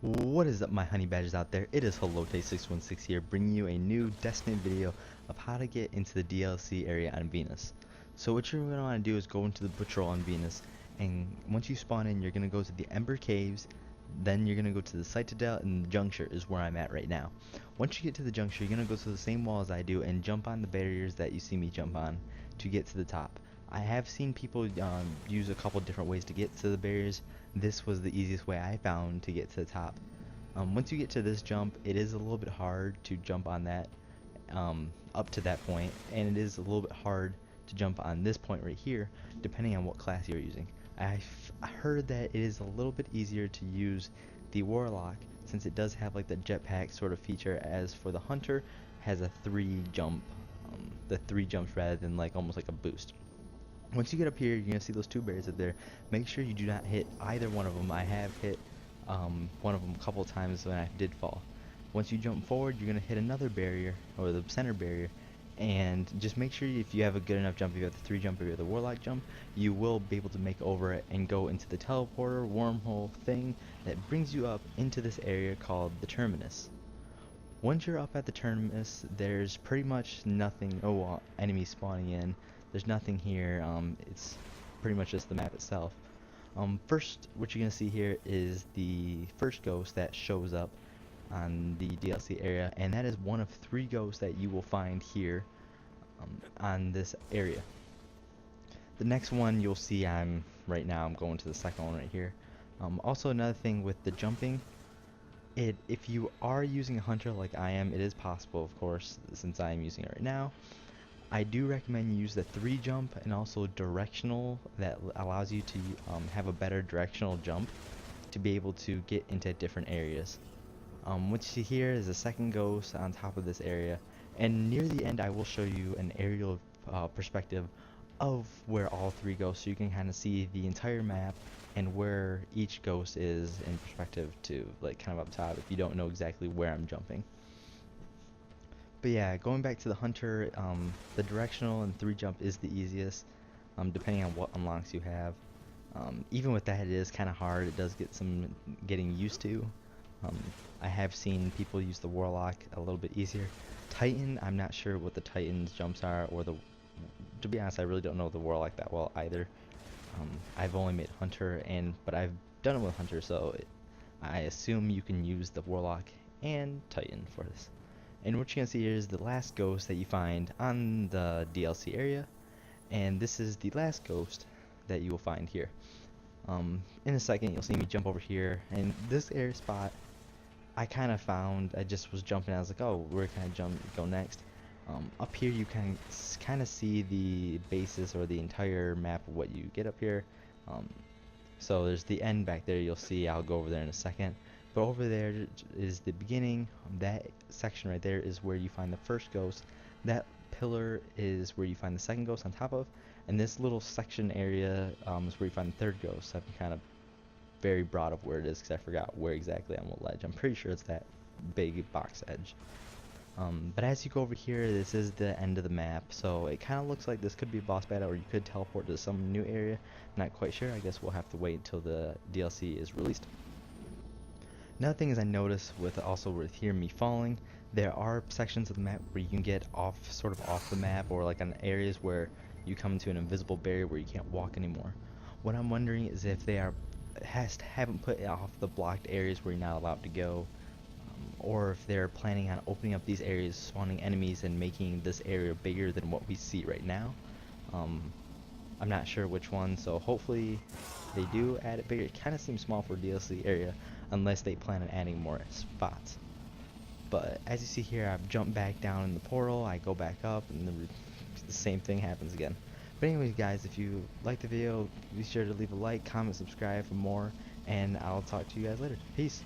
What is up, my honey badgers out there? It is HelloTay616 here, bringing you a new Destiny video of how to get into the DLC area on Venus. So what you're going to want to do is go into the patrol on Venus, and once you spawn in, you're going to go to the Ember Caves, then you're going to go to the Citadel, and the Juncture is where I'm at right now. Once you get to the Juncture, you're going to go to the same wall as I do and jump on the barriers that you see me jump on to get to the top. I have seen people use a couple different ways to get to the barriers. This was the easiest way I found to get to the top. Once you get to this jump, it is a little bit hard to jump on that up to that point, and it is a little bit hard to jump on this point right here, depending on what class you're using. I heard that it is a little bit easier to use the Warlock, since it does have like the jetpack sort of feature, as for the Hunter has a 3 jump, the 3 jumps rather than like almost like a boost. Once you get up here, you're going to see those 2 barriers up there. Make sure you do not hit either one of them. I have hit one of them a couple times when I did fall. Once you jump forward, you're going to hit another barrier, or the center barrier, and just make sure if you have a good enough jump, if you have the 3 jump, or the Warlock jump, you will be able to make over it and go into the teleporter wormhole thing that brings you up into this area called the Terminus. Once you're up at the Terminus, there's pretty much nothing, enemies spawning in. There's nothing here. It's pretty much just the map itself. First, what you're going to see here is the first ghost that shows up on the DLC area, and that is one of 3 ghosts that you will find here on this area. The next one you'll see, right now I'm going to the second one right here. Also, another thing with the jumping, if you are using a Hunter like I am, it is possible, of course, since I am using it right now. I do recommend you use the 3 jump and also directional, that allows you to have a better directional jump to be able to get into different areas. What you see here is the second ghost on top of this area, and near the end I will show you an aerial perspective of where all 3 go, so you can kind of see the entire map and where each ghost is in perspective to, like, kind of up top if you don't know exactly where I'm jumping. But yeah, going back to the Hunter, the directional and 3 jump is the easiest, depending on what unlocks you have. Even with that, it is kind of hard. It does get some getting used to. I have seen people use the Warlock a little bit easier. Titan, I'm not sure what the Titan's jumps are, or to be honest, I really don't know the Warlock that well either. I've only made Hunter, but I've done it with Hunter, so I assume you can use the Warlock and Titan for this. And what you're going to see here is the last ghost that you find on the DLC area, and this is the last ghost that you will find here. In a second you'll see me jump over here, and this area spot I kind of found. I just was jumping, I was like, oh, where can I go next? Up here you can kind of see the basis or the entire map of what you get up here. So there's the end back there, you'll see. I'll go over there in a second. But over there is the beginning. That section right there is where you find the first ghost. That pillar is where you find the second ghost on top of. And this little section area is where you find the third ghost. I'm kind of very broad of where it is because I forgot where exactly on what ledge. I'm pretty sure it's that big box edge. But as you go over here, this is the end of the map. So it kind of looks like this could be a boss battle, or you could teleport to some new area. Not quite sure. I guess we'll have to wait until the DLC is released. Another thing is, I noticed with here me falling, there are sections of the map where you can get sort of off the map, or like on areas where you come to an invisible barrier where you can't walk anymore. What I'm wondering is if they haven't put it off the blocked areas where you're not allowed to go, or if they're planning on opening up these areas, spawning enemies, and making this area bigger than what we see right now. I'm not sure which one, so hopefully they do add it bigger. It kind of seems small for a DLC area, unless they plan on adding more spots. But as you see here, I've jumped back down in the portal, I go back up, and the same thing happens again. But anyways guys, if you like the video, be sure to leave a like, comment, subscribe for more, and I'll talk to you guys later. Peace.